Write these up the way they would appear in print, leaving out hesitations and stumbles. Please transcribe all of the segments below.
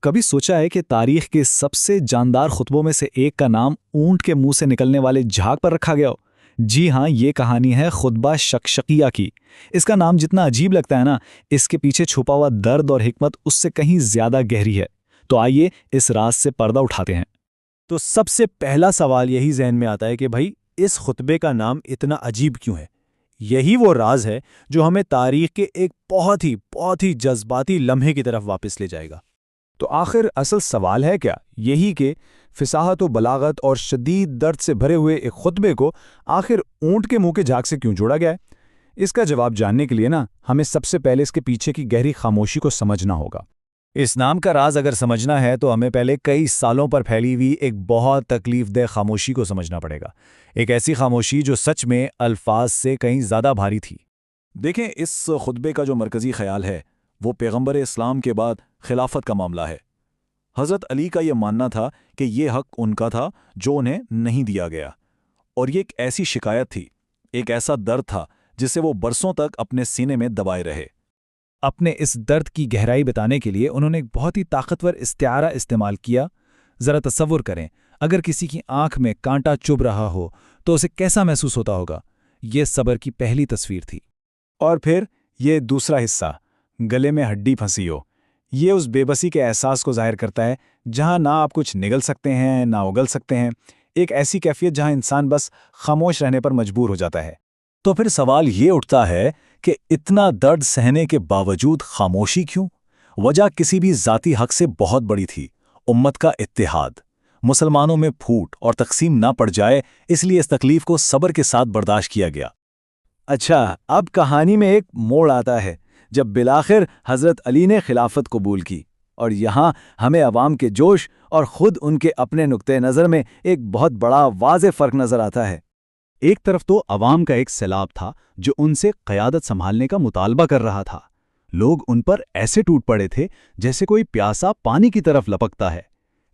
کبھی سوچا ہے کہ تاریخ کے سب سے جاندار خطبوں میں سے ایک کا نام اونٹ کے منہ سے نکلنے والے جھاگ پر رکھا گیا ہو؟ جی ہاں، یہ کہانی ہے خطبہ شقشقیہ کی۔ اس کا نام جتنا عجیب لگتا ہے نا، اس کے پیچھے چھپا ہوا درد اور حکمت اس سے کہیں زیادہ گہری ہے۔ تو آئیے اس راز سے پردہ اٹھاتے ہیں۔ تو سب سے پہلا سوال یہی ذہن میں آتا ہے کہ بھائی اس خطبے کا نام اتنا عجیب کیوں ہے؟ یہی وہ راز ہے جو ہمیں تاریخ کے ایک بہت ہی جذباتی لمحے کی طرف واپس لے جائے گا۔ تو آخر اصل سوال ہے کیا؟ یہی کہ فصاحت و بلاغت اور شدید درد سے بھرے ہوئے ایک خطبے کو آخر اونٹ کے منہ کے جھاگ سے کیوں جوڑا گیا ہے؟ اس کا جواب جاننے کے لیے ہمیں سب سے پہلے اس کے پیچھے کی گہری خاموشی کو سمجھنا ہوگا۔ اس نام کا راز اگر سمجھنا ہے تو ہمیں پہلے کئی سالوں پر پھیلی ہوئی ایک بہت تکلیف دہ خاموشی کو سمجھنا پڑے گا۔ ایک ایسی خاموشی جو سچ میں الفاظ سے کہیں زیادہ بھاری تھی۔ دیکھیں، اس خطبے کا جو مرکزی خیال ہے وہ پیغمبر اسلام کے بعد خلافت کا معاملہ ہے۔ حضرت علی کا یہ ماننا تھا کہ یہ حق ان کا تھا جو انہیں نہیں دیا گیا، اور یہ ایک ایسی شکایت تھی، ایک ایسا درد تھا جسے وہ برسوں تک اپنے سینے میں دبائے رہے۔ اپنے اس درد کی گہرائی بتانے کے لیے انہوں نے ایک بہت ہی طاقتور استعارہ استعمال کیا۔ ذرا تصور کریں، اگر کسی کی آنکھ میں کانٹا چبھ رہا ہو تو اسے کیسا محسوس ہوتا ہوگا؟ یہ صبر کی پہلی تصویر تھی۔ اور پھر یہ دوسرا حصہ، گلے میں ہڈی پھنسی ہو، یہ اس بے بسی کے احساس کو ظاہر کرتا ہے جہاں نہ آپ کچھ نگل سکتے ہیں نہ اگل سکتے ہیں، ایک ایسی کیفیت جہاں انسان بس خاموش رہنے پر مجبور ہو جاتا ہے۔ تو پھر سوال یہ اٹھتا ہے کہ اتنا درد سہنے کے باوجود خاموشی کیوں؟ وجہ کسی بھی ذاتی حق سے بہت بڑی تھی، امت کا اتحاد۔ مسلمانوں میں پھوٹ اور تقسیم نہ پڑ جائے، اس لیے اس تکلیف کو صبر کے ساتھ برداشت کیا گیا۔ اچھا، اب کہانی میں ایک موڑ آتا ہے جب بالآخر حضرت علی نے خلافت قبول کی، اور یہاں ہمیں عوام کے جوش اور خود ان کے اپنے نقطۂ نظر میں ایک بہت بڑا واضح فرق نظر آتا ہے۔ ایک طرف تو عوام کا ایک سیلاب تھا جو ان سے قیادت سنبھالنے کا مطالبہ کر رہا تھا۔ لوگ ان پر ایسے ٹوٹ پڑے تھے جیسے کوئی پیاسا پانی کی طرف لپکتا ہے،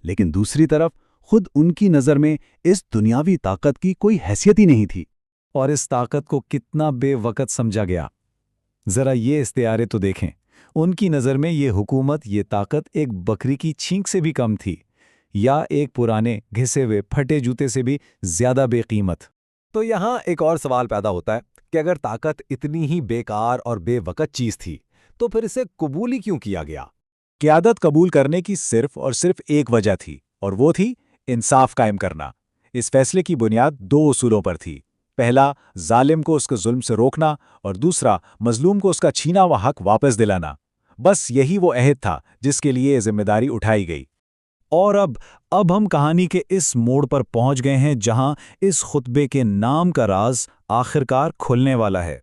لیکن دوسری طرف خود ان کی نظر میں اس دنیاوی طاقت کی کوئی حیثیت ہی نہیں تھی۔ اور اس طاقت کو کتنا بے وقت سمجھا گیا۔ ذرا یہ استعارے تو دیکھیں، ان کی نظر میں یہ حکومت، یہ طاقت ایک بکری کی چھینک سے بھی کم تھی، یا ایک پرانے گھسے ہوئے پھٹے جوتے سے بھی زیادہ بے قیمت۔ تو یہاں ایک اور سوال پیدا ہوتا ہے کہ اگر طاقت اتنی ہی بیکار اور بے وقت چیز تھی تو پھر اسے قبول ہی کیوں کیا گیا؟ قیادت قبول کرنے کی صرف اور صرف ایک وجہ تھی، اور وہ تھی انصاف قائم کرنا۔ اس فیصلے کی بنیاد دو اصولوں پر تھی۔ پہلا، ظالم کو اس کے ظلم سے روکنا، اور دوسرا، مظلوم کو اس کا چھینا ہوا حق واپس دلانا۔ بس یہی وہ عہد تھا جس کے لیے یہ ذمہ داری اٹھائی گئی۔ اور اب ہم کہانی کے اس موڑ پر پہنچ گئے ہیں جہاں اس خطبے کے نام کا راز آخرکار کھلنے والا ہے۔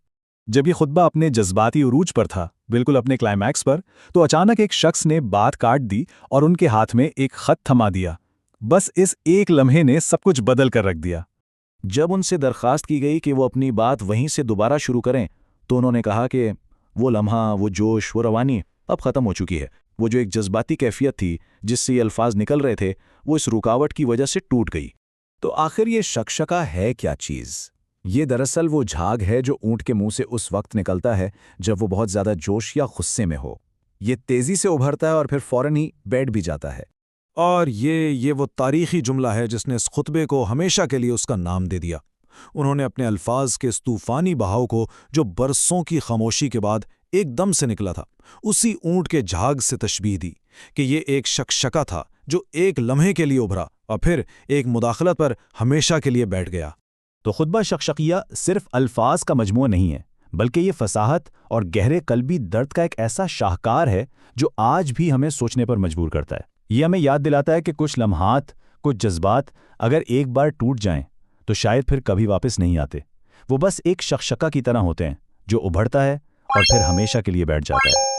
جب یہ خطبہ اپنے جذباتی عروج پر تھا، بالکل اپنے کلائمیکس پر، تو اچانک ایک شخص نے بات کاٹ دی اور ان کے ہاتھ میں ایک خط تھما دیا۔ بس اس ایک لمحے نے سب کچھ بدل کر رکھ دیا۔ جب ان سے درخواست کی گئی کہ وہ اپنی بات وہیں سے دوبارہ شروع کریں، تو انہوں نے کہا کہ وہ لمحہ، وہ جوش، وہ روانی اب ختم ہو چکی ہے۔ وہ جو ایک جذباتی کیفیت تھی جس سے یہ الفاظ نکل رہے تھے، وہ اس رکاوٹ کی وجہ سے ٹوٹ گئی۔ تو آخر یہ شقشقہ ہے کیا چیز؟ یہ دراصل وہ جھاگ ہے جو اونٹ کے منہ سے اس وقت نکلتا ہے جب وہ بہت زیادہ جوش یا غصے میں ہو۔ یہ تیزی سے ابھرتا ہے اور پھر فوراً ہی بیٹھ بھی جاتا ہے۔ اور یہ وہ تاریخی جملہ ہے جس نے اس خطبے کو ہمیشہ کے لیے اس کا نام دے دیا۔ انہوں نے اپنے الفاظ کے اس طوفانی بہاؤ کو، جو برسوں کی خاموشی کے بعد ایک دم سے نکلا تھا، اسی اونٹ کے جھاگ سے تشبیہ دی کہ یہ ایک شقشقہ تھا جو ایک لمحے کے لیے ابھرا اور پھر ایک مداخلت پر ہمیشہ کے لیے بیٹھ گیا۔ تو خطبہ شقشقیہ صرف الفاظ کا مجموعہ نہیں ہے، بلکہ یہ فصاحت اور گہرے قلبی درد کا ایک ایسا شاہکار ہے جو آج بھی ہمیں سوچنے پر مجبور کرتا ہے۔ یہ ہمیں یاد دلاتا ہے کہ کچھ لمحات، کچھ جذبات اگر ایک بار ٹوٹ جائیں تو شاید پھر کبھی واپس نہیں آتے۔ وہ بس ایک شقشقہ کی طرح ہوتے ہیں جو ابھرتا ہے اور پھر ہمیشہ کے لیے بیٹھ جاتا ہے۔